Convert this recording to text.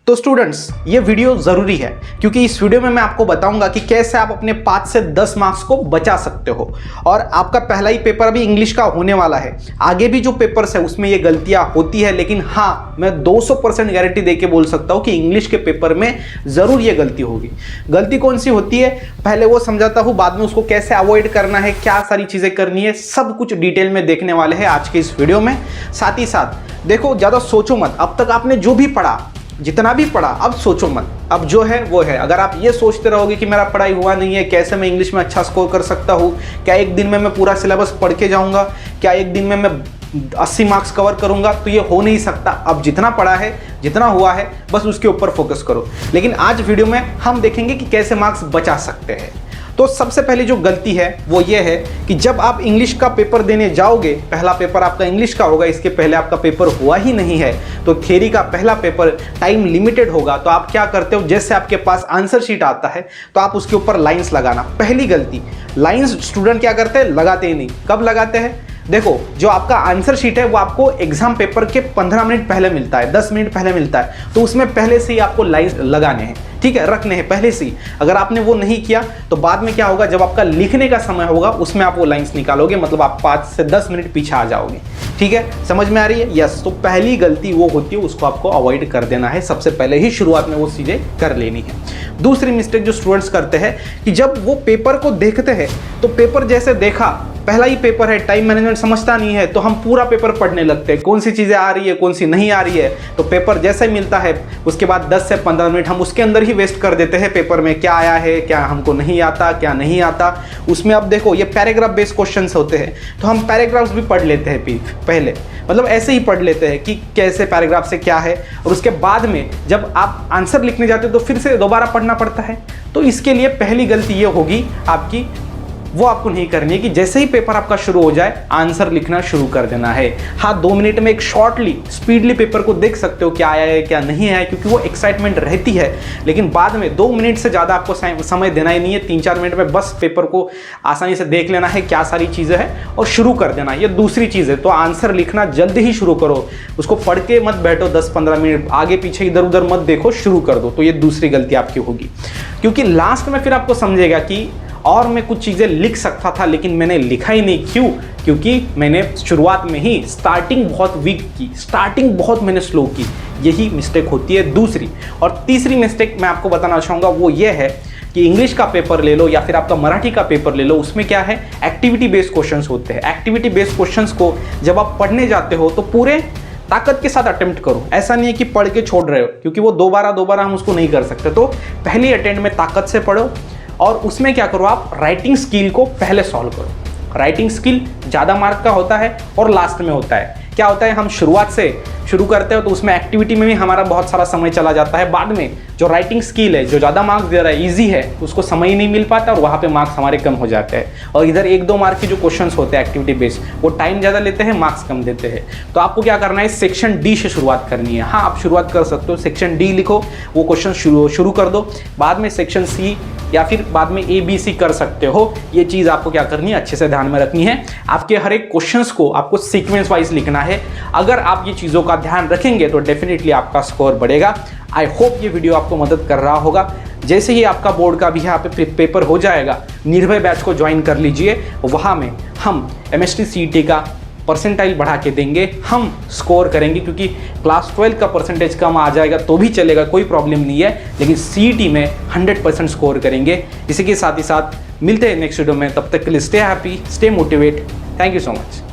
तो स्टूडेंट्स, ये वीडियो ज़रूरी है क्योंकि इस वीडियो में मैं आपको बताऊंगा कि कैसे आप अपने 5 से 10 मार्क्स को बचा सकते हो। और आपका पहला ही पेपर अभी इंग्लिश का होने वाला है। आगे भी जो पेपर्स है उसमें ये गलतियां होती है, लेकिन हाँ, मैं 200% गारंटी देके बोल सकता हूँ कि इंग्लिश के पेपर में ज़रूर ये गलती होगी। गलती कौन सी होती है पहले वो समझाता हूँ, बाद में उसको कैसे अवॉइड करना है, क्या सारी चीज़ें करनी है, सब कुछ डिटेल में देखने वाले हैं आज के इस वीडियो में। साथ ही साथ देखो, ज़्यादा सोचो मत। अब तक आपने जो भी पढ़ा, जितना भी पढ़ा, अब सोचो मत। अब जो है वो है। अगर आप ये सोचते रहोगे कि मेरा पढ़ाई हुआ नहीं है, कैसे मैं इंग्लिश में अच्छा स्कोर कर सकता हूँ, क्या एक दिन में मैं पूरा सिलेबस पढ़ के जाऊँगा, क्या एक दिन में मैं 80 मार्क्स कवर करूँगा, तो ये हो नहीं सकता। अब जितना पढ़ा है, जितना हुआ है, बस उसके ऊपर फोकस करो। लेकिन आज वीडियो में हम देखेंगे कि कैसे मार्क्स बचा सकते हैं। तो सबसे पहले जो गलती है वो ये है कि जब आप इंग्लिश का पेपर देने जाओगे, पहला पेपर आपका इंग्लिश का होगा, इसके पहले आपका पेपर हुआ ही नहीं है, तो थ्योरी का पहला पेपर टाइम लिमिटेड होगा, तो आप क्या करते हो, जैसे आपके पास आंसर शीट आता है तो आप उसके ऊपर लाइंस लगाना। पहली गलती, लाइंस स्टूडेंट क्या करते हैं, लगाते ही नहीं। कब लगाते हैं? देखो, जो आपका आंसर शीट है वो आपको एग्जाम पेपर के 15 मिनट पहले मिलता है, 10 मिनट पहले मिलता है, तो उसमें पहले से ही आपको लाइंस लगाने हैं, ठीक है, रखने हैं पहले से ही। अगर आपने वो नहीं किया तो बाद में क्या होगा, जब आपका लिखने का समय होगा उसमें आप वो लाइंस निकालोगे, मतलब आप 5 से 10 मिनट पीछे आ जाओगे। ठीक है, समझ में आ रही है? यस। तो पहली गलती वो होती है, उसको आपको अवॉइड कर देना है, सबसे पहले ही शुरुआत में वो चीज़ें कर लेनी है। दूसरी मिस्टेक जो स्टूडेंट्स करते हैं कि जब वो पेपर को देखते हैं तो पेपर जैसे देखा, पहला ही पेपर है, टाइम मैनेजमेंट समझता नहीं है, तो हम पूरा पेपर पढ़ने लगते हैं, कौन सी चीज़ें आ रही है, कौन सी नहीं आ रही है। तो पेपर जैसे मिलता है उसके बाद 10 से 15 मिनट हम उसके अंदर ही वेस्ट कर देते हैं। पेपर में क्या आया है, क्या हमको नहीं आता, क्या नहीं आता। उसमें अब देखो, ये पैराग्राफ बेस्ड क्वेश्चंस होते हैं, तो हम पैराग्राफ्स भी पढ़ लेते हैं पहले, मतलब ऐसे ही पढ़ लेते हैं कि कैसे पैराग्राफ से क्या है, और उसके बाद में जब आप आंसर लिखने जाते हो तो फिर से दोबारा पढ़ना पड़ता है। तो इसके लिए पहली गलती ये होगी आपकी, वो आपको नहीं करनी है कि जैसे ही पेपर आपका शुरू हो जाए आंसर लिखना शुरू कर देना है। हाँ, 2 मिनट में एक शॉर्टली स्पीडली पेपर को देख सकते हो क्या आया है क्या नहीं आया है, क्योंकि वो एक्साइटमेंट रहती है। लेकिन बाद में 2 मिनट से ज़्यादा आपको समय देना ही नहीं है। 3-4 मिनट में बस पेपर को आसानी से देख लेना है क्या सारी चीज़ें हैं और शुरू कर देना है। ये दूसरी चीज़ है। तो आंसर लिखना जल्दी ही शुरू करो, उसको पढ़ के मत बैठो 10-15 मिनट, आगे पीछे इधर उधर मत देखो, शुरू कर दो। तो ये दूसरी गलती आपकी होगी, क्योंकि लास्ट में फिर आपको समझेगा कि और मैं कुछ चीज़ें लिख सकता था लेकिन मैंने लिखा ही नहीं। क्यों? क्योंकि मैंने शुरुआत में ही स्टार्टिंग बहुत वीक की, स्टार्टिंग बहुत मैंने स्लो की। यही मिस्टेक होती है दूसरी। और तीसरी मिस्टेक मैं आपको बताना चाहूँगा वो ये है कि इंग्लिश का पेपर ले लो या फिर आपका मराठी का पेपर ले लो, उसमें क्या है, एक्टिविटी बेस्ड क्वेश्चंस होते हैं। एक्टिविटी बेस्ड क्वेश्चंस को जब आप पढ़ने जाते हो तो पूरे ताकत के साथ अटेम्प्ट करो। ऐसा नहीं है कि पढ़ के छोड़ रहे हो, क्योंकि वो दोबारा हम उसको नहीं कर सकते। तो पहली अटेम्प्ट में ताकत से पढ़ो, और उसमें क्या करो, आप राइटिंग स्किल को पहले सॉल्व करो। राइटिंग स्किल ज़्यादा मार्क का होता है और लास्ट में होता है। क्या होता है, हम शुरुआत से शुरू करते हो तो उसमें एक्टिविटी में भी हमारा बहुत सारा समय चला जाता है। बाद में जो राइटिंग स्किल है, जो ज़्यादा मार्क्स दे रहा है, ईजी है, उसको समय ही नहीं मिल पाता और वहाँ पे मार्क्स हमारे कम हो जाते हैं। और इधर 1-2 मार्क के जो क्वेश्चंस होते हैं एक्टिविटी बेस्ड, वो टाइम ज़्यादा लेते हैं, मार्क्स कम देते हैं। तो आपको क्या करना है, सेक्शन डी से शुरुआत करनी है। हाँ, आप शुरुआत कर सकते हो, सेक्शन डी लिखो, वो क्वेश्चन शुरू कर दो। बाद में सेक्शन सी या फिर बाद में ABC कर सकते हो। ये चीज़ आपको क्या करनी है, अच्छे से ध्यान में रखनी है। आपके हर एक क्वेश्चंस को आपको सीक्वेंस वाइज लिखना है। अगर आप ये चीज़ों का ध्यान रखेंगे तो डेफिनेटली आपका स्कोर बढ़ेगा। आई होप ये वीडियो आपको मदद कर रहा होगा। जैसे ही आपका बोर्ड का भी यहाँ पे पेपर हो जाएगा, निर्भय बैच को ज्वाइन कर लीजिए। वहाँ में हम MST CET का परसेंटाइल बढ़ा के देंगे, हम स्कोर करेंगे, क्योंकि क्लास 12 का परसेंटेज कम आ जाएगा तो भी चलेगा, कोई प्रॉब्लम नहीं है, लेकिन CET में 100% स्कोर करेंगे। इसी के साथ ही साथ मिलते हैं नेक्स्ट वीडियो में। तब तक के लिए stay happy, stay motivate. Thank you so much.